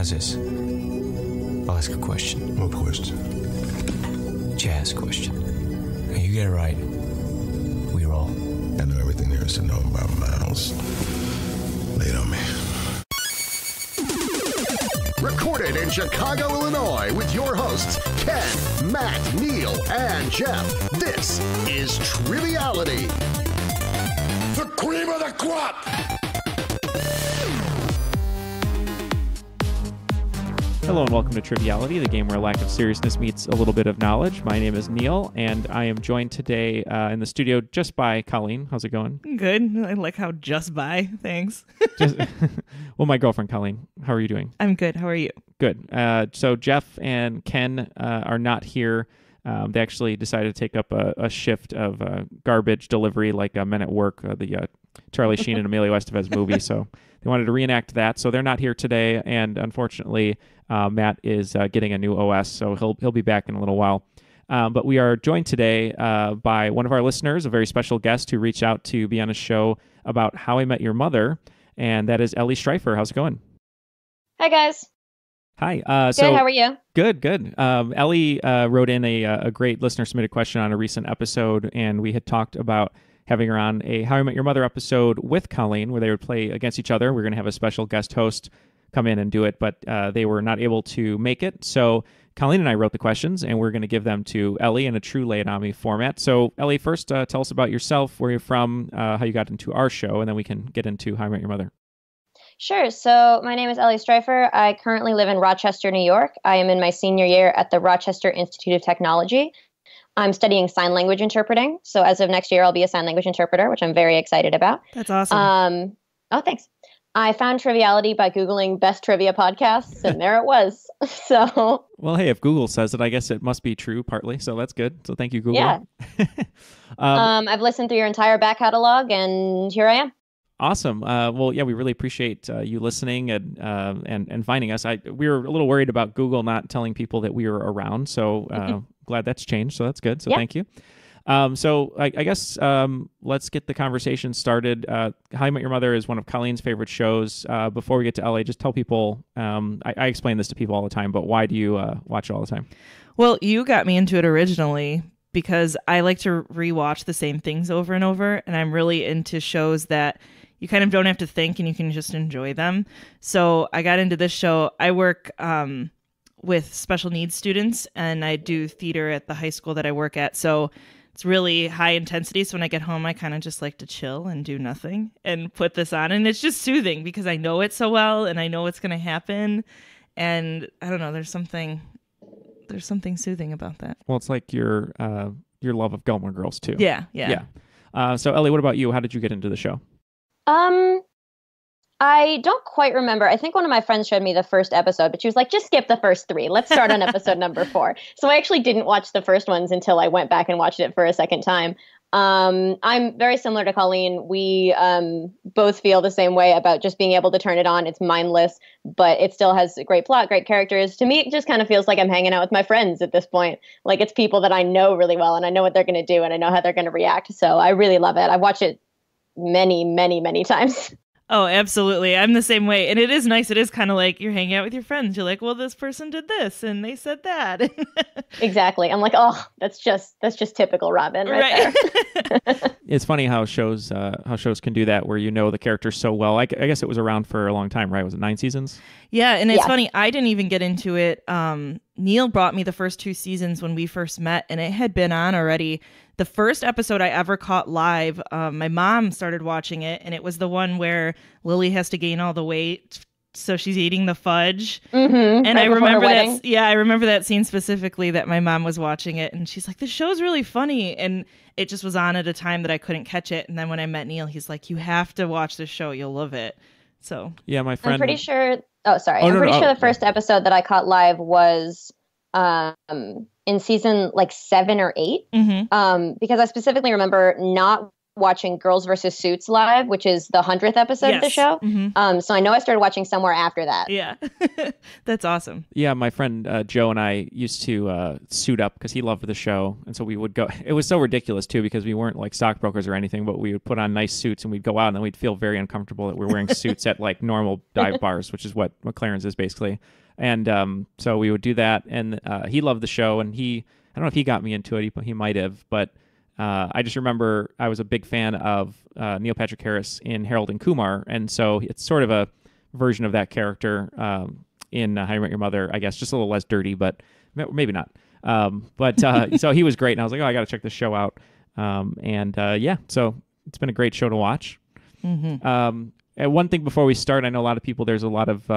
How's this? I'll ask a question. What question? Jazz question. Now you get it right. We roll. I know everything there is to know about Miles. Lay it on me. Recorded in Chicago, Illinois, with your hosts, Ken, Matt, Neal, and Jeff. This is Triviality. The cream of the crop! Hello and welcome to Triviality, the game where a lack of seriousness meets a little bit of knowledge. My name is Neal, and I am joined today in the studio just by Colleen. How's it going? Good. I like how just by. Thanks. Well, my girlfriend, Colleen. How are you doing? I'm good. How are you? Good. So Jeff and Ken are not here. They actually decided to take up a shift of garbage delivery, like Men at Work, the Charlie Sheen and Emilio Estevez movie. So they wanted to reenact that. So they're not here today, and unfortunately, Matt is getting a new OS, so he'll be back in a little while. But we are joined today by one of our listeners, a very special guest who reached out to be on a show about How I Met Your Mother, and that is Elli Streifer. How's it going? Hi, guys. Hi. Good, how are you? Good. Elli wrote in a great listener-submitted question on a recent episode, and we had talked about having her on a How I Met Your Mother episode with Colleen, where they would play against each other. We're going to have a special guest host come in and do it, but they were not able to make it. So Colleen and I wrote the questions, and we're going to give them to Elli in a true Lay It On Me format. So Elli, first tell us about yourself, where you're from, how you got into our show, and then we can get into How I Met Your Mother. Sure. So my name is Elli Streifer. I currently live in Rochester, New York. I am in my senior year at the Rochester Institute of Technology. I'm studying sign language interpreting. So as of next year, I'll be a sign language interpreter, which I'm very excited about. That's awesome. Oh, thanks. I found Triviality by Googling best trivia podcasts, and there it was. So, well, hey, if Google says it, I guess it must be true partly. So that's good. So thank you, Google. Yeah. I've listened through your entire back catalog, and here I am. Awesome. Well, yeah, we really appreciate you listening and finding us. We were a little worried about Google not telling people that we were around, so glad that's changed. So that's good. So Thank you. So I guess let's get the conversation started. How I Met Your Mother is one of Colleen's favorite shows. Before we get to LA, just tell people, I explain this to people all the time, but why do you watch it all the time? Well, you got me into it originally because I like to rewatch the same things over and over, and I'm really into shows that you kind of don't have to think and you can just enjoy them. So I got into this show. I work with special needs students, and I do theater at the high school that I work at. So it's really high intensity. So when I get home, I kind of just like to chill and do nothing and put this on. And it's just soothing because I know it so well and I know what's going to happen. And I don't know, there's something soothing about that. Well, it's like your love of Gilmore Girls too. Yeah. So Elli, what about you? How did you get into the show? I don't quite remember. I think one of my friends showed me the first episode, but she was like, just skip the first 3. Let's start on episode number 4. So I actually didn't watch the first ones until I went back and watched it for a second time. I'm very similar to Colleen. We both feel the same way about just being able to turn it on. It's mindless, but it still has a great plot, great characters. To me, it just kind of feels like I'm hanging out with my friends at this point. Like it's people that I know really well, and I know what they're going to do, and I know how they're going to react. So I really love it. I watch it many, many, many times. Oh, absolutely. I'm the same way. And it is nice. It is kind of like you're hanging out with your friends. You're like, well, this person did this and they said that. Exactly. I'm like, oh, that's just typical Robin right there. It's funny how shows can do that, where you know the characters so well. I guess it was around for a long time, right? Was it 9 seasons? Yeah, and it's funny. I didn't even get into it. Neal brought me the first 2 seasons when we first met, and it had been on already. The first episode I ever caught live, my mom started watching it, and it was the one where Lily has to gain all the weight, so she's eating the fudge. Mm-hmm, and right I remember that. Yeah, I remember that scene specifically. That my mom was watching it, and she's like, "This show's really funny," and it just was on at a time that I couldn't catch it. And then when I met Neal, he's like, "You have to watch this show. You'll love it." So yeah, my friend. I'm pretty sure. Oh, sorry. I'm pretty sure the first episode that I caught live was in season like 7 or 8. Mm-hmm. Because I specifically remember not watching Girls vs. Suits live, which is the 100th episode of the show. So I know I started watching somewhere after that. Yeah. That's awesome. Yeah, my friend Joe and I used to suit up because he loved the show. And so we would go. It was so ridiculous, too, because we weren't like stockbrokers or anything, but we would put on nice suits and we'd go out and then we'd feel very uncomfortable that we're wearing suits at like normal dive bars, which is what McLaren's is basically. And so we would do that. And he loved the show. And I don't know if he got me into it. He might have, but I just remember I was a big fan of Neil Patrick Harris in Harold and Kumar, and so it's sort of a version of that character in How You Met Your Mother, I guess, just a little less dirty, but maybe not. So he was great, and I was like, oh, I got to check this show out. So it's been a great show to watch. And one thing before we start, I know a lot of people, there's a lot of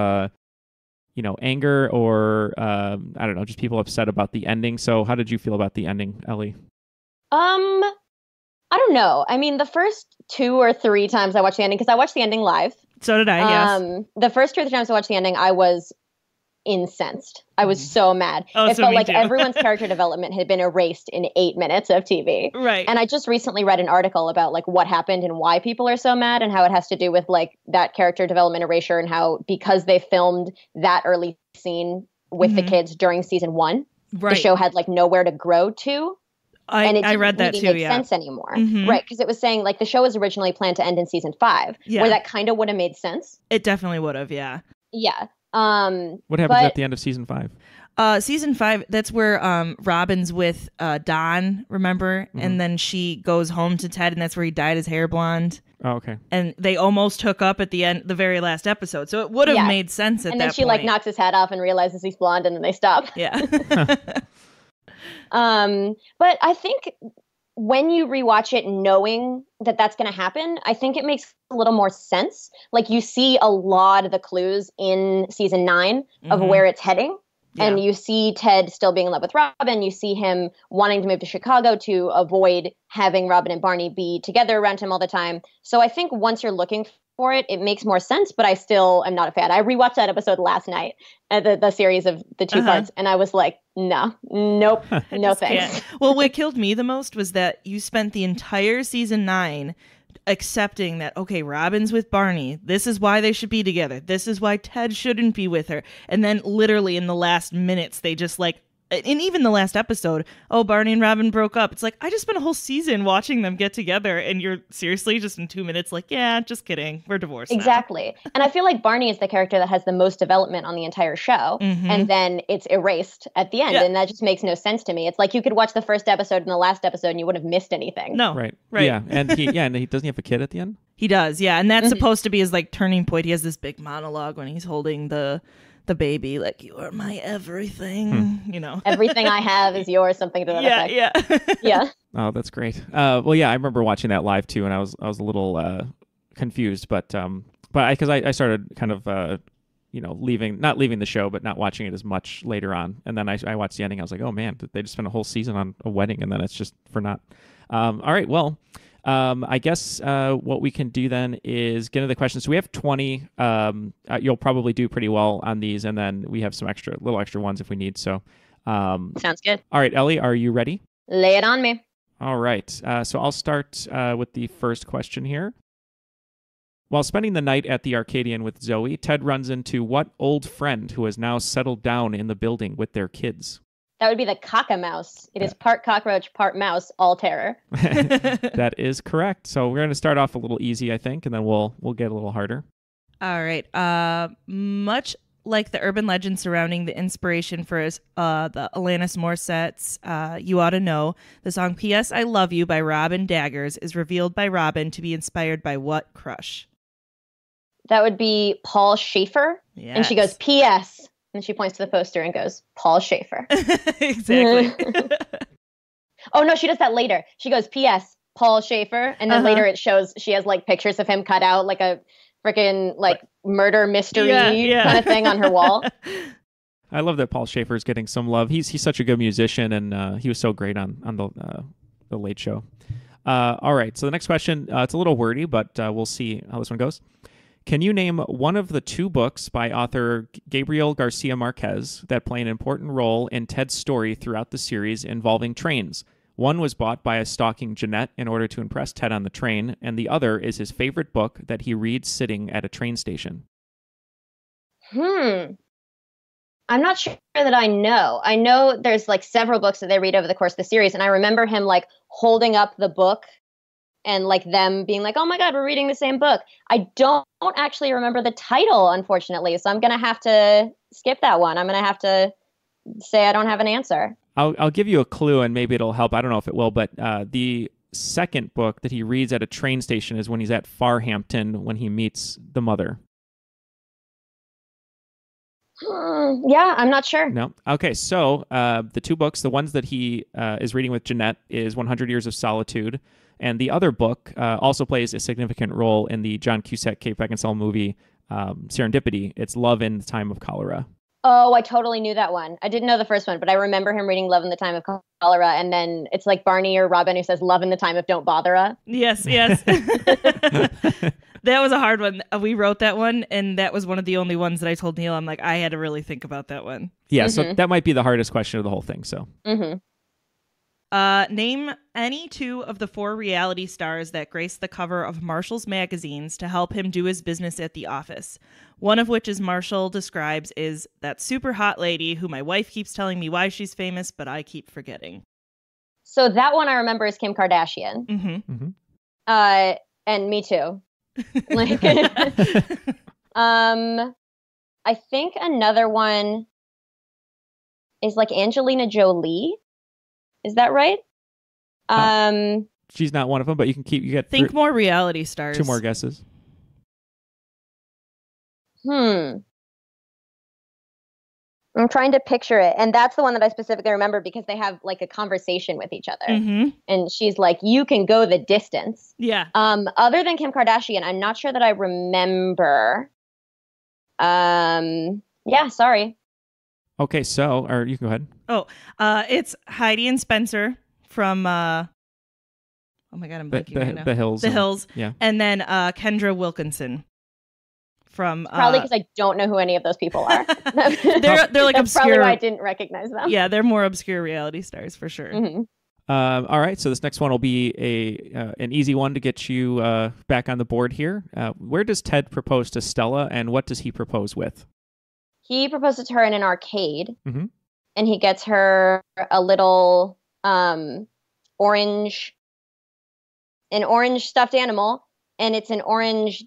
anger or I don't know, just people upset about the ending. So how did you feel about the ending, Ellie? I don't know. I mean, the first 2 or 3 times I watched the ending, because I watched the ending live. So did I, yes. The first 2 or 3 times I watched the ending, I was incensed. I was so mad. It so felt me like too. everyone's character development had been erased in 8 minutes of TV. Right. And I just recently read an article about like what happened and why people are so mad and how it has to do with like that character development erasure and how because they filmed that early scene with the kids during season 1, the show had like nowhere to grow to. I read that really too, make yeah. sense anymore. Right, because it was saying like the show was originally planned to end in season 5, where that kind of would have made sense. It definitely would have, yeah. Yeah. What happens at the end of season 5? Season 5, that's where Robin's with Dawn, remember? And then she goes home to Ted, and that's where he dyed his hair blonde. Oh, okay. And they almost hook up at the end, the very last episode. So it would have made sense at that point. And then she like knocks his hat off and realizes he's blonde, and then they stop. Yeah. But I think when you rewatch it knowing that that's going to happen, I think it makes a little more sense. Like you see a lot of the clues in season 9 of where it's heading. Yeah. And you see Ted still being in love with Robin. You see him wanting to move to Chicago to avoid having Robin and Barney be together around him all the time. So I think once you're looking for it, it makes more sense, but I still am not a fan. I rewatched that episode last night, the series of the 2 parts, and I was like, nope, no thanks. Can't. Well, what killed me the most was that you spent the entire season 9 accepting that, okay, Robin's with Barney. This is why they should be together. This is why Ted shouldn't be with her. And then literally in the last minutes, they just like, and even the last episode, oh, Barney and Robin broke up. It's like, I just spent a whole season watching them get together, and you're seriously just in 2 minutes like, yeah, just kidding. We're divorced now. Exactly. And I feel like Barney is the character that has the most development on the entire show, and then it's erased at the end, and that just makes no sense to me. It's like you could watch the first episode and the last episode, and you wouldn't have missed anything. No. Right. Yeah. And he doesn't he have a kid at the end? He does, yeah. And that's supposed to be his like turning point. He has this big monologue when he's holding the baby, like, you are my everything, Everything I have is yours, something to that effect. Yeah. Oh, that's great. Well, yeah, I remember watching that live too, and I was a little confused, but because I started kind of not leaving the show, but not watching it as much later on, and then I watched the ending. I was like, oh man, they just spent a whole season on a wedding, and then it's just for naught. All right, well. I guess what we can do then is get into the questions. So we have 20. You'll probably do pretty well on these, and then we have some little extra ones if we need. So sounds good. All right, Ellie, are you ready? Lay it on me. All right. So I'll start with the first question here. While spending the night at the Arcadian with Zoe, Ted runs into what old friend who has now settled down in the building with their kids? That would be the cockamouse. It is part cockroach, part mouse, all terror. That is correct. So we're going to start off a little easy, I think, and then we'll get a little harder. All right. Much like the urban legend surrounding the inspiration for the Alanis Morissette's You Ought to Know, the song P.S. I Love You by Robin Daggers is revealed by Robin to be inspired by what crush? That would be Paul Schaefer. Yes. And she goes, P.S., and she points to the poster and goes, Paul Schaefer. Exactly. Oh, no, she does that later. She goes, P.S., Paul Schaefer. And then later it shows she has like pictures of him cut out like a freaking like murder mystery kind of thing on her wall. I love that Paul Schaefer is getting some love. He's such a good musician, and he was so great on the Late Show. All right, so the next question, it's a little wordy, but we'll see how this one goes. Can you name one of the 2 books by author Gabriel Garcia Marquez that play an important role in Ted's story throughout the series involving trains? One was bought by a stalking Jeanette in order to impress Ted on the train, and the other is his favorite book that he reads sitting at a train station. I'm not sure that I know. I know there's like several books that they read over the course of the series, and I remember him like holding up the book and like them being like, oh my God, we're reading the same book. I don't actually remember the title, unfortunately, so I'm going to have to skip that one. I'm going to have to say I don't have an answer. I'll give you a clue, and maybe it'll help. I don't know if it will, but the second book that he reads at a train station is when he's at Farhampton when he meets the mother. Yeah, I'm not sure. No. Okay, so the two books, the ones that he is reading with Jeanette is 100 Years of Solitude, and the other book also plays a significant role in the John Cusack, Kate Beckinsale movie Serendipity. It's Love in the Time of Cholera. Oh, I totally knew that one. I didn't know the first one, but I remember him reading Love in the Time of Cholera, and then it's like Barney or Robin who says Love in the Time of Don't Bother-a. Yes. That was a hard one. We wrote that one, and that was one of the only ones that I told Neil. I'm like, I had to really think about that one. Yeah, so that might be the hardest question of the whole thing. So, name any two of the 4 reality stars that grace the cover of Marshall's magazines to help him do his business at the office. One of which, as Marshall describes, is that super hot lady who my wife keeps telling me why she's famous, but I keep forgetting. So that one I remember is Kim Kardashian. And me too. Like, I think another one is like Angelina Jolie. Is that right? She's not one of them, but you get think more reality stars. 2 more guesses. I'm trying to picture it. And that's the one that I specifically remember because they have like a conversation with each other. And she's like, you can go the distance. Yeah. Other than Kim Kardashian, I'm not sure that I remember. Yeah, sorry. Okay, so, or you can go ahead. It's Heidi and Spencer from, oh my God, I'm blanking right now. The Hills. The Hills. Yeah. And then Kendra Wilkinson. From probably because I don't know who any of those people are. they're like That's obscure. Probably why I didn't recognize them. Yeah, they're more obscure reality stars for sure. All right, so this next one will be an easy one to get you back on the board here. Where does Ted propose to Stella, and what does he propose with? He proposes to her in an arcade, and he gets her a little orange stuffed animal, and it's an orange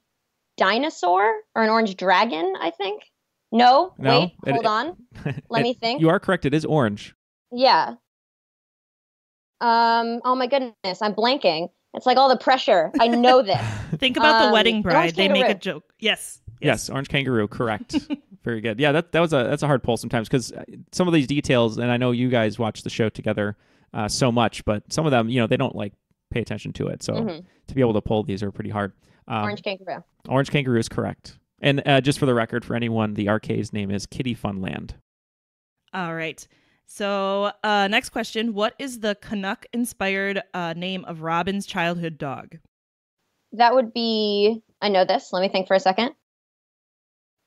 dinosaur or an orange dragon, I think. No, wait, hold on. Let me think. You are correct. It is orange. Yeah. Oh my goodness, I'm blanking. It's like all the pressure. I know this. Think about the wedding bride. They make a joke. Yes, orange kangaroo. Correct. Very good. Yeah, that's a hard pull sometimes because some of these details, and I know you guys watch the show together so much, but some of them, they don't like pay attention to it. So to be able to pull these are pretty hard. Orange kangaroo. Orange kangaroo is correct. And just for the record, for anyone, the arcade's name is Kitty Funland. All right. So next question. What is the Canuck-inspired name of Robin's childhood dog? That would be, I know this. Let me think for a second.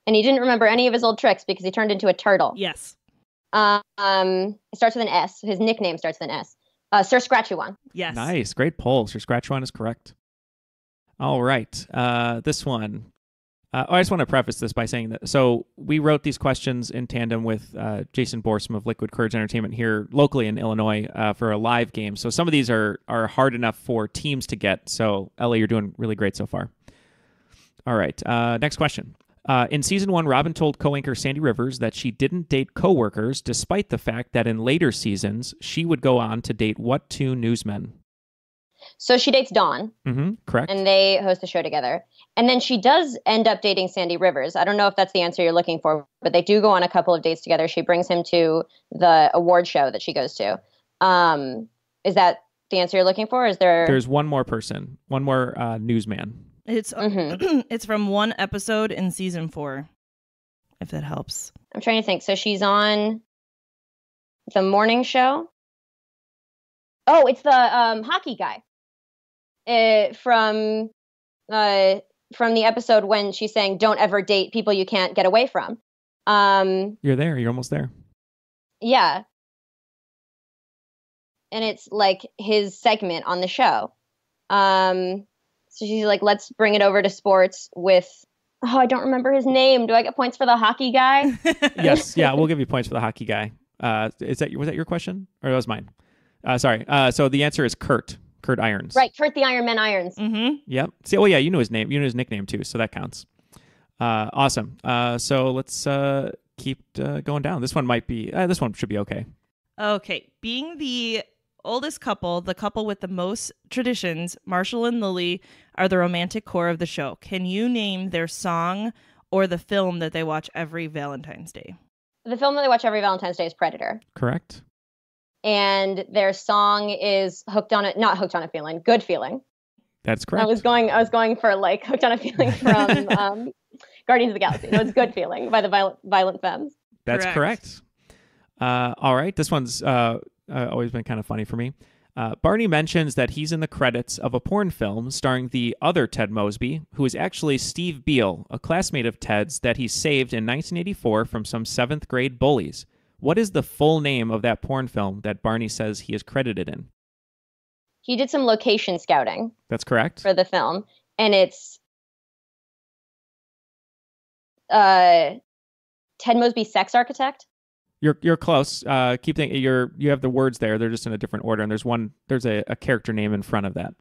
And he didn't remember any of his old tricks because he turned into a turtle. Yes. It starts with an S. His nickname starts with an S. Sir Scratchy-One. Yes. Nice. Great pull. Sir Scratch-One is correct. All right. This one. I just want to preface this by saying that, so we wrote these questions in tandem with Jason Borsum of Liquid Courage Entertainment here locally in Illinois for a live game. So some of these are hard enough for teams to get. So, Elli, you're doing really great so far. All right. Next question. In season 1, Robin told co-anchor Sandy Rivers that she didn't date coworkers, despite the fact that in later seasons, she would go on to date what 2 newsmen? So she dates Dawn. Correct. And they host a show together. And then she does end up dating Sandy Rivers. I don't know if that's the answer you're looking for, but they do go on a couple of dates together. She brings him to the award show that she goes to. Is that the answer you're looking for? Is there? There's one more person, one more newsman. It's it's from one episode in season 4, if that helps. I'm trying to think. So she's on the morning show. Oh, it's the hockey guy from the episode when she's saying, "Don't ever date people you can't get away from." You're there. You're almost there. Yeah. and it's like his segment on the show. So she's like, let's bring it over to sports with, oh, I don't remember his name. Do I get points for the hockey guy? Yes, yeah, we'll give you points for the hockey guy. Was that your question, or that was mine? Sorry. So the answer is Kurt Irons. Right, Kurt the Iron Man Irons. Mm-hmm. Yep. See, well, yeah, you knew his name. You knew his nickname too, so that counts. Awesome. So let's keep going down. This one should be okay. Okay. Being the oldest couple, the couple with the most traditions, Marshall and Lily are the romantic core of the show. Can you name their song or the film that they watch every Valentine's Day? The film that they watch every Valentine's Day is Predator. Correct. And their song is not Hooked on a Feeling, Good Feeling. That's correct. I was going for like Hooked on a Feeling from Guardians of the Galaxy. No, it's Good Feeling by the Violent Femmes. That's correct. All right. This one's always been kind of funny for me. Barney mentions that he's in the credits of a porn film starring the other Ted Mosby, who is actually Steve Beale, a classmate of Ted's that he saved in 1984 from some 7th grade bullies. What is the full name of that porn film that Barney says he is credited in? He did some location scouting. That's correct. For the film. And it's Ted Mosby, Sex Architect. You're close. Keep thinking. You have the words there. They're just in a different order, and there's a character name in front of that.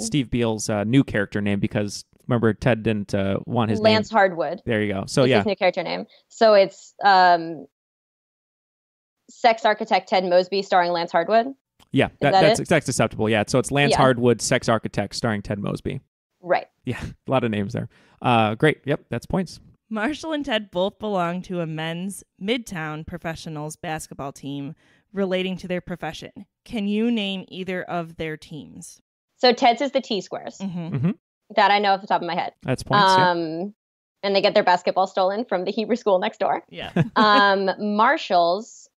Steve Beale's new character name, because remember Ted didn't want his Lance name. Hardwood. There you go. So It's yeah, his new character name. So it's Sex Architect Ted Mosby starring Lance Hardwood. Yeah, that's acceptable. Yeah, so it's Lance Hardwood, Sex Architect starring Ted Mosby. Right. Yeah, a lot of names there. Great. Yep, that's points. Marshall and Ted both belong to a men's Midtown professionals basketball team relating to their profession. Can you name either of their teams? So Ted's is the T-Squares. Mm-hmm. Mm-hmm. That I know off the top of my head. That's points. And they get their basketball stolen from the Hebrew school next door. Yeah. Marshall's,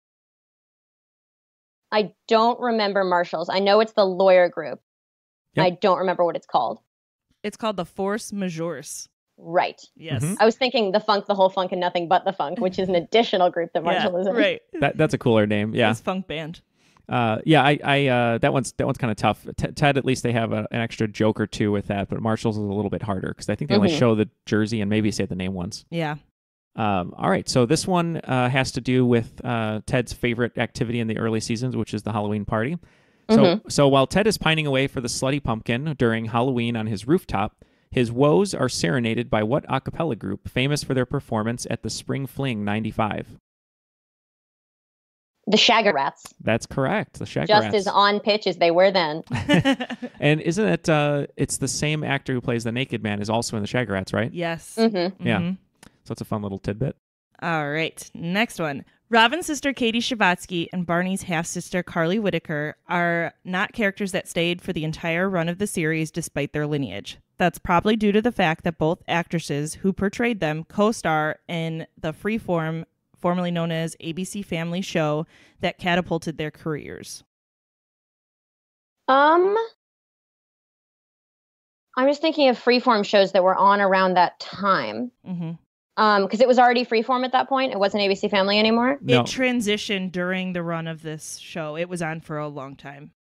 I don't remember Marshall's. I know it's the lawyer group. Yep. I don't remember what it's called. It's called the Force Majeures. Right. Yes. Mhm. I was thinking the Funk, the Whole Funk, and Nothing But the Funk, which is an additional group that Marshall is in. Right. That's a cooler name. Yeah. It's funk band. That one's kind of tough. Ted, at least they have an extra joke or two with that, but Marshall's is a little bit harder because I think they only show the jersey and maybe say the name once. Yeah. All right, so this one has to do with Ted's favorite activity in the early seasons, which is the Halloween party. So while Ted is pining away for the slutty pumpkin during Halloween on his rooftop, his woes are serenaded by what a cappella group famous for their performance at the Spring Fling 95? The Shagger-Rats. That's correct. The Shagger Just Rats. as on pitch as they were then. And isn't it, it's the same actor who plays the Naked Man is also in the Shagger Rats, right? Yes. Mm-hmm. Yeah. Mm-hmm. So it's a fun little tidbit. All right. Next one. Robin's sister Katie Shavatsky and Barney's half-sister Carly Whitaker are not characters that stayed for the entire run of the series despite their lineage. That's probably due to the fact that both actresses who portrayed them co-star in the Freeform, formerly known as ABC Family show that catapulted their careers. I'm just thinking of Freeform shows that were on around that time. Mm-hmm. Because it was already Freeform at that point. It wasn't ABC Family anymore. No. It transitioned during the run of this show. It was on for a long time.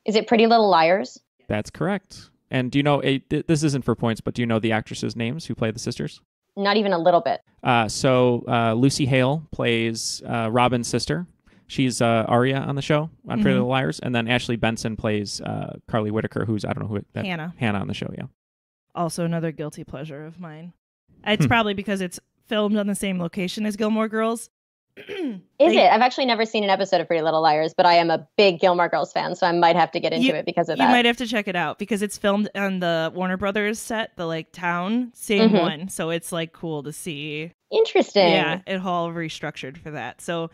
Is it Pretty Little Liars? That's correct. And do you know, this isn't for points, but do you know the actresses' names who play the sisters? Not even a little bit. So Lucy Hale plays Robin's sister. She's Arya on the show on Pretty Little Liars. And then Ashley Benson plays Carly Whitaker, who's, I don't know who. Hannah. Hannah on the show, yeah. Also another guilty pleasure of mine. It's probably because it's filmed on the same location as Gilmore Girls. Is it? I've actually never seen an episode of Pretty Little Liars, but I am a big Gilmore Girls fan, so I might have to get into it because of that. You might have to check it out because it's filmed on the Warner Brothers set, the town, same one. So it's cool to see. Interesting. Yeah, it all restructured for that. So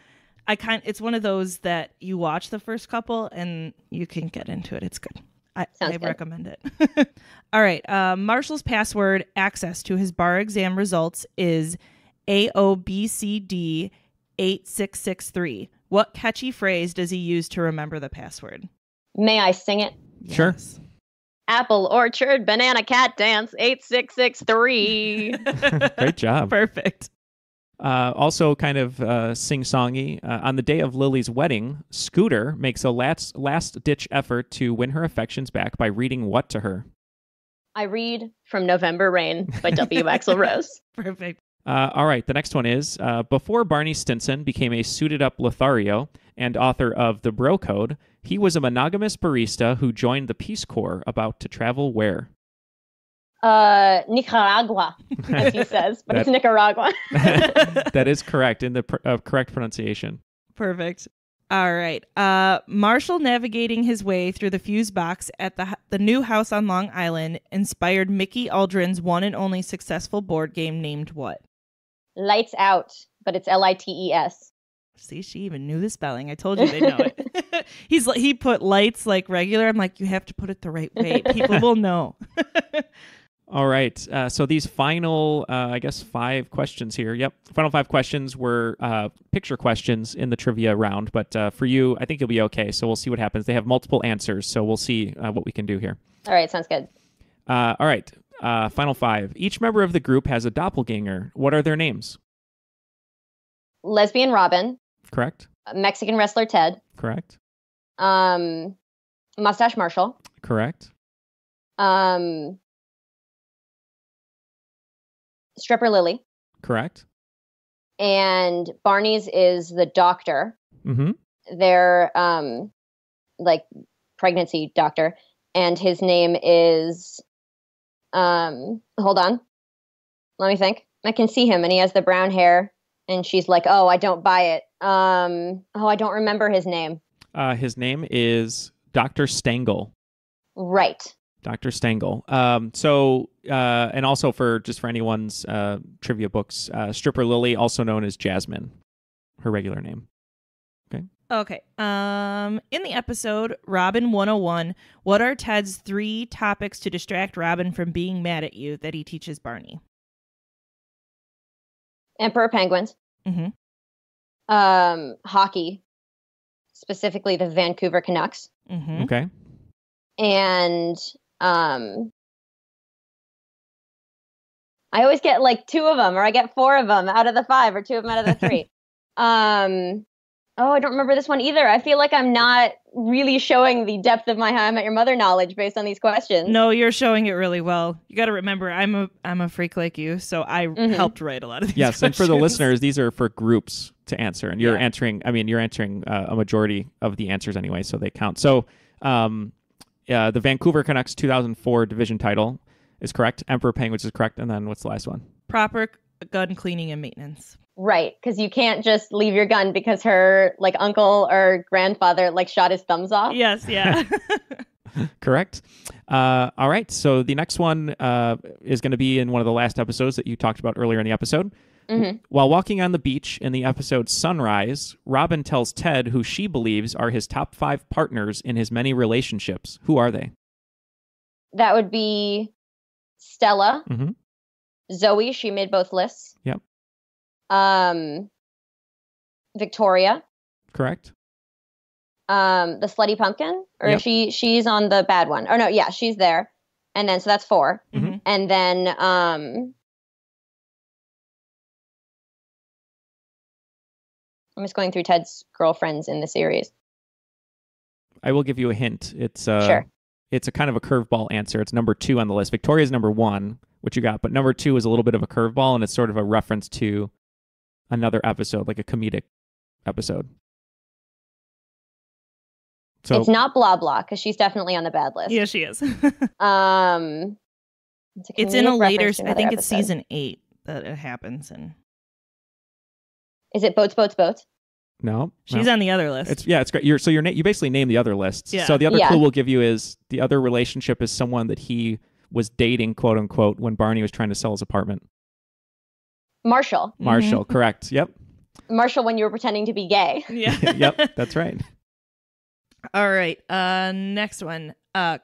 it's one of those that you watch the first couple and you can get into it. It's good. I recommend it. All right. Marshall's password access to his bar exam results is AOBCD 8663. What catchy phrase does he use to remember the password? May I sing it? Sure. Yes. Apple Orchard Banana Cat Dance 8663. Great job. Perfect. Also kind of sing-songy. On the day of Lily's wedding, Scooter makes a last-ditch effort to win her affections back by reading what to her? I read From November Rain by W. Axl Rose. Perfect. All right, the next one is, before Barney Stinson became a suited-up Lothario and author of The Bro Code, he was a monogamous barista who joined the Peace Corps, about to travel where? Nicaragua, as he says, but it's Nicaragua. That is correct, in the correct pronunciation. Perfect. All right. Marshall navigating his way through the fuse box at the new house on Long Island inspired Mickey Aldrin's one and only successful board game named what? Lights Out, but it's Lites. See, she even knew the spelling. I told you they know it. He put lights like regular. I'm like, you have to put it the right way. People will know. All right. So these final, 5 questions here. Yep. Final 5 questions were picture questions in the trivia round. But for you, I think you'll be okay. So we'll see what happens. They have multiple answers. So we'll see what we can do here. All right. Sounds good. All right. Final 5. Each member of the group has a doppelganger. What are their names? Lesbian Robin. Correct. Mexican wrestler Ted. Correct. Mustache Marshall. Correct. Stripper Lily. Correct. And Barney's is the doctor. Mm-hmm. Their like pregnancy doctor, and his name is hold on, let me think. I can see him, and he has the brown hair, and she's like, "Oh, I don't buy it." I don't remember his name. His name is Dr. Stengel. Right. Dr. Stengel. And also for anyone's trivia books, Stripper Lily, also known as Jasmine, her regular name. Okay. In the episode Robin 101, what are Ted's 3 topics to distract Robin from being mad at you that he teaches Barney? Emperor penguins. Mm-hmm. Hockey, specifically the Vancouver Canucks. Mm-hmm. Okay. And I always get like 2 of them, or I get 4 of them out of the 5, or 2 of them out of the 3. I don't remember this one either. I feel like I'm not really showing the depth of my How I Met Your Mother knowledge based on these questions. No, you're showing it really well. You got to remember, I'm a freak like you, so I helped write a lot of these questions. And for the listeners, these are for groups to answer, and you're answering. You're answering a majority of the answers anyway, so they count. So, the Vancouver Canucks 2004 division title is correct. Emperor Penguins is correct, and then what's the last one? Proper gun cleaning and maintenance. Right, because you can't just leave your gun because her like uncle or grandfather like shot his thumbs off. Yes, yeah. Correct. All right, so the next one is going to be in one of the last episodes that you talked about earlier in the episode. Mm-hmm. While walking on the beach in the episode Sunrise, Robin tells Ted who she believes are his top 5 partners in his many relationships. Who are they? That would be Stella, Mm-hmm. Zoe. She made both lists. Yep. Victoria. Correct. The Slutty Pumpkin, or Yep. she's on the bad one. Oh no, yeah, she's there. And then so that's 4. Mm-hmm. And then I'm just going through Ted's girlfriends in the series. I will give you a hint. It's Sure. It's a kind of a curveball answer. It's number 2 on the list. Victoria's number 1, which you got, but number 2 is a little bit of a curveball, and it's sort of a reference to another episode, like a comedic episode. So It's not Blah Blah, because she's definitely on the bad list. Yeah, she is. It's It's in a comedic later, reference to I another think it's episode. season 8 that it happens, and Is it Boats, Boats, Boats? no, she's on the other list. it's great. You basically name the other lists. Yeah. So the other Yeah. clue we'll give you is the other relationship is someone that he was dating, quote unquote, when Barney was trying to sell his apartment. Marshall. Marshall, correct. Yep. Marshall when you were pretending to be gay. Yeah. Yep, that's right. All right. Next one.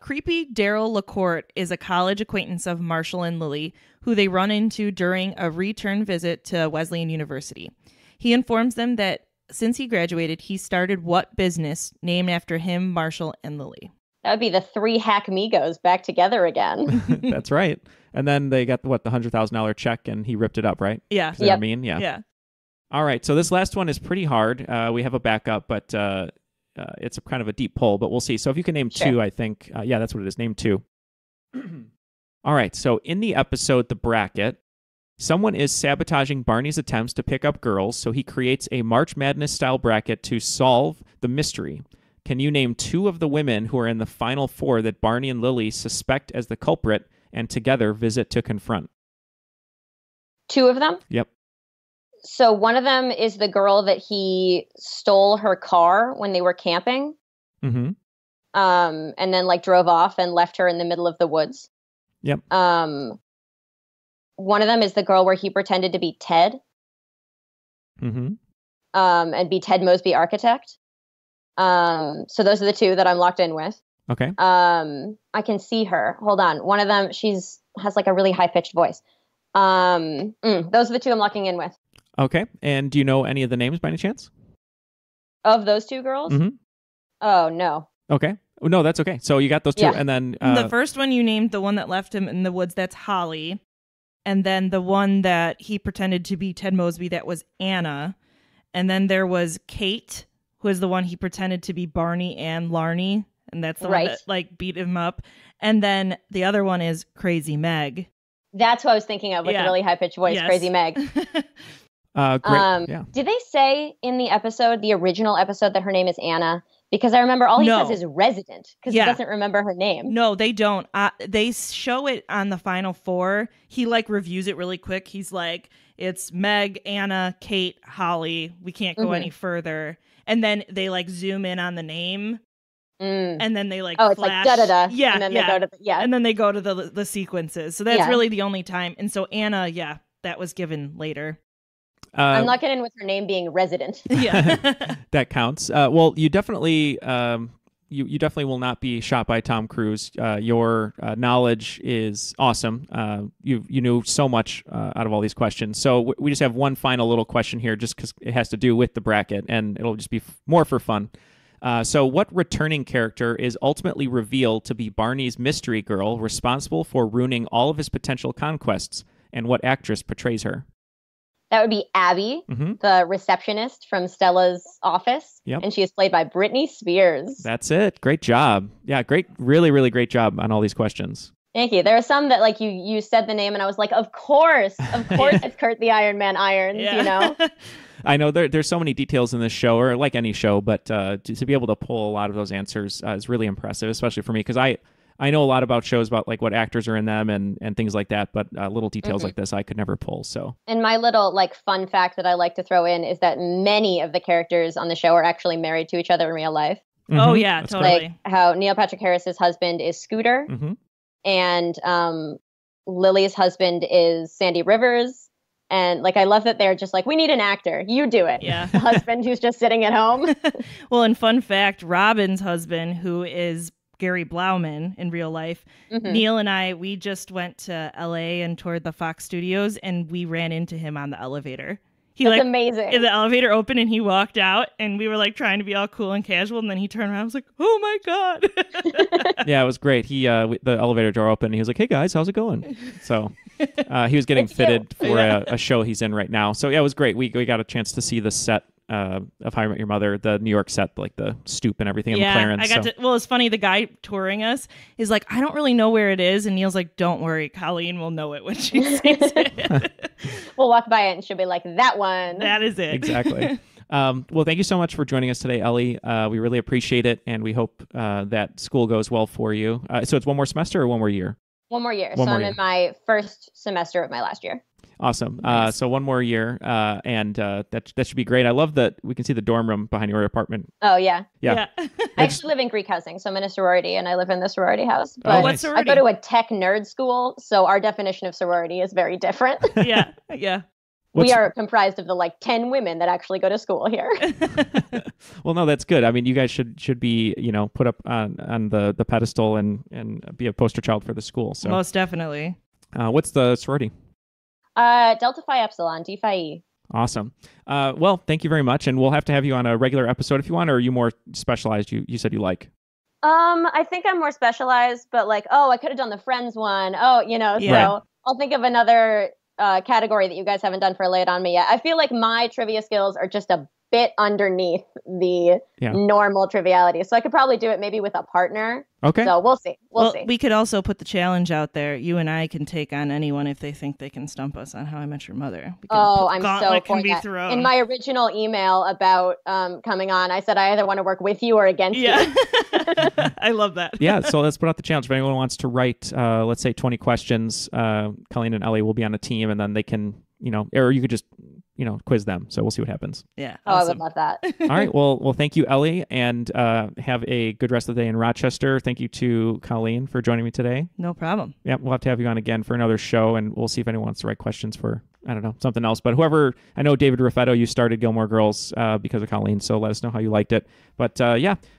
Creepy Daryl LaCourte is a college acquaintance of Marshall and Lily, who they run into during a return visit to Wesleyan University. He informs them that since he graduated, he started what business named after him, Marshall, and Lily. That would be the 3 Hackmigos back together again. That's right. And then they got the $100,000 check, and he ripped it up, right? Yeah. Is that what I mean? Yeah. Yeah. All right, so this last one is pretty hard. We have a backup, but it's a kind of a deep pull, but we'll see. So if you can name two, I think. Yeah, that's what it is. Name two. All right, so in the episode The Bracket, someone is sabotaging Barney's attempts to pick up girls, so he creates a March Madness-style bracket to solve the mystery. Can you name two of the women who are in the final four that Barney and Lily suspect as the culprit and together visit to confront? Two of them? Yep. So one of them is the girl that he stole her car when they were camping. Mm-hmm. And then like drove off and left her in the middle of the woods. Yep. One of them is the girl where he pretended to be Ted. Mm-hmm. And be Ted Mosby architect. So those are the two that I'm locked in with. Okay. I can see her. Hold on. One of them, has like a really high pitched voice. Those are the two I'm locking in with. Okay. And do you know any of the names by any chance? Of those two girls? Mm-hmm. Oh, no. Okay. No, that's okay. So you got those two, and then the first one you named, the one that left him in the woods, that's Holly, and then the one that he pretended to be Ted Mosby, that was Anna, and then there was Kate, who is the one he pretended to be Barney and Larney, and that's the one that like beat him up, and then the other one is Crazy Meg. That's who I was thinking of with the really high pitched voice, Crazy Meg. Great. Did they say in the original episode, that her name is Anna? Because I remember all he says is resident, because he doesn't remember her name. No, they don't. They show it on the final four. He like reviews it really quick. He's like, it's Meg, Anna, Kate, Holly. We can't go any further. And then they like zoom in on the name. And then they like flash. It's like da-da-da. Yeah, and then they go to and then they go to the sequences. So that's really the only time. And so Anna, that was given later. I'm not getting with her name being resident. Yeah, that counts. Well, you definitely you definitely will not be shot by Tom Cruise. Your knowledge is awesome. You knew so much out of all these questions. So we just have one final little question here, just because it has to do with the bracket, and it'll just be more for fun. So what returning character is ultimately revealed to be Barney's mystery girl responsible for ruining all of his potential conquests, and what actress portrays her? That would be Abby, the receptionist from Stella's office. Yep. And she is played by Britney Spears. That's it. Great job. Yeah, great. Really, really great job on all these questions. Thank you. There are some that like you said the name and I was like, of course, it's Kurt the Iron Man Irons, you know? I know there's so many details in this show, or like any show, but to be able to pull a lot of those answers is really impressive, especially for me, because I know a lot about shows about like what actors are in them and things like that, but little details like this I could never pull. So, and my little like fun fact that I like to throw in is that many of the characters on the show are actually married to each other in real life. Oh yeah, that's totally. Like how Neil Patrick Harris's husband is Scooter, and Lily's husband is Sandy Rivers. And like I love that they're just like, we need an actor, you do it. Yeah, the husband who's just sitting at home. Well, and fun fact, Robin's husband, who is Gary Blauman in real life. Neil and we just went to LA and toured the Fox Studios, and we ran into him on the elevator. That's amazing. The elevator opened and he walked out, and we were like trying to be all cool and casual, and then he turned around. I was like, oh my God. Yeah, it was great. He the elevator door opened and he was like, hey guys, how's it going? So he was getting fitted for a show he's in right now. So yeah, it was great. We got a chance to see the set of How I Met Your Mother, the New York set, like the stoop and everything in McLaren. Well, it's funny. The guy touring us is like, I don't really know where it is. And Neil's like, don't worry, Colleen will know it when she sees it. We'll walk by it and she'll be like, that one. That is it. Exactly. Well, thank you so much for joining us today, Ellie. We really appreciate it. And we hope that school goes well for you. So it's one more semester or one more year? One more year. I'm in my first semester of my last year. Awesome. Nice. So one more year, and that should be great. I love that we can see the dorm room behind your apartment. Oh, yeah. Yeah. I actually live in Greek housing, so I'm in a sorority, and I live in the sorority house. But what sorority? I go to a tech nerd school, so our definition of sorority is very different. Yeah. We are comprised of the like 10 women that actually go to school here. Well, no, that's good. I mean, you guys should be, put up on the pedestal and be a poster child for the school. So most definitely. What's the sorority? Delta Phi Epsilon, D Phi E. Awesome. Well, thank you very much, and we'll have to have you on a regular episode if you want, or are you more specialized? You said you like. I think I'm more specialized, but like, I could have done the Friends one. So I'll think of another category that you guys haven't done for Lay It On Me yet. I feel like my trivia skills are just a bit underneath the normal triviality. So I could probably do it maybe with a partner. Okay. So we'll see. We'll see. We could also put the challenge out there. You and I can take on anyone if they think they can stump us on How I Met Your Mother. I'm so for that. Thrown. In my original email about coming on, I said I either want to work with you or against you. I love that. Yeah, so let's put out the challenge. If anyone wants to write, let's say 20 questions, Colleen and Ellie will be on a team, and then they can, or you could just, quiz them. So we'll see what happens. Yeah. Awesome. I would love that. All right. Well, thank you, Ellie, and have a good rest of the day in Rochester. Thank you to Colleen for joining me today. No problem. Yeah, we'll have to have you on again for another show, and we'll see if anyone wants to write questions for, I don't know, something else. But whoever, I know David Raffetto, you started Gilmore Girls because of Colleen, so let us know how you liked it. But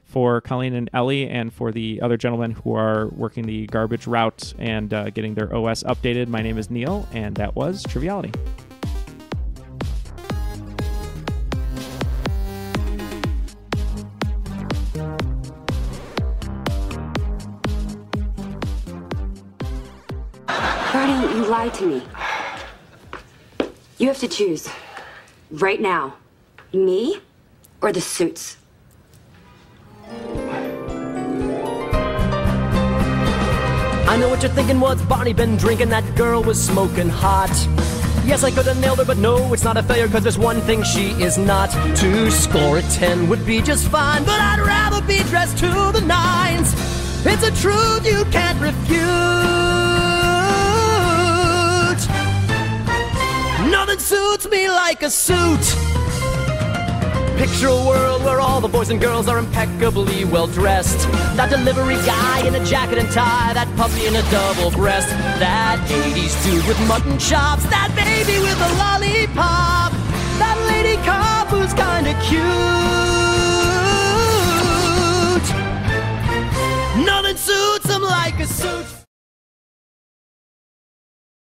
for Colleen and Ellie, and for the other gentlemen who are working the garbage route and getting their OS updated, my name is Neil, and that was Triviality. Bernie, you lied to me. You have to choose. Right now. Me or the suits? I know what you're thinking, what's Barney been drinking? That girl was smoking hot. Yes, I could have nailed her, but no, it's not a failure, cause there's one thing she is not. To score a 10 would be just fine, but I'd rather be dressed to the nines. It's a truth you can't refute. Nothing suits me like a suit. Picture a world where all the boys and girls are impeccably well dressed. That delivery guy in a jacket and tie, that puppy in a double breast, that 80s dude with mutton chops, that baby with a lollipop.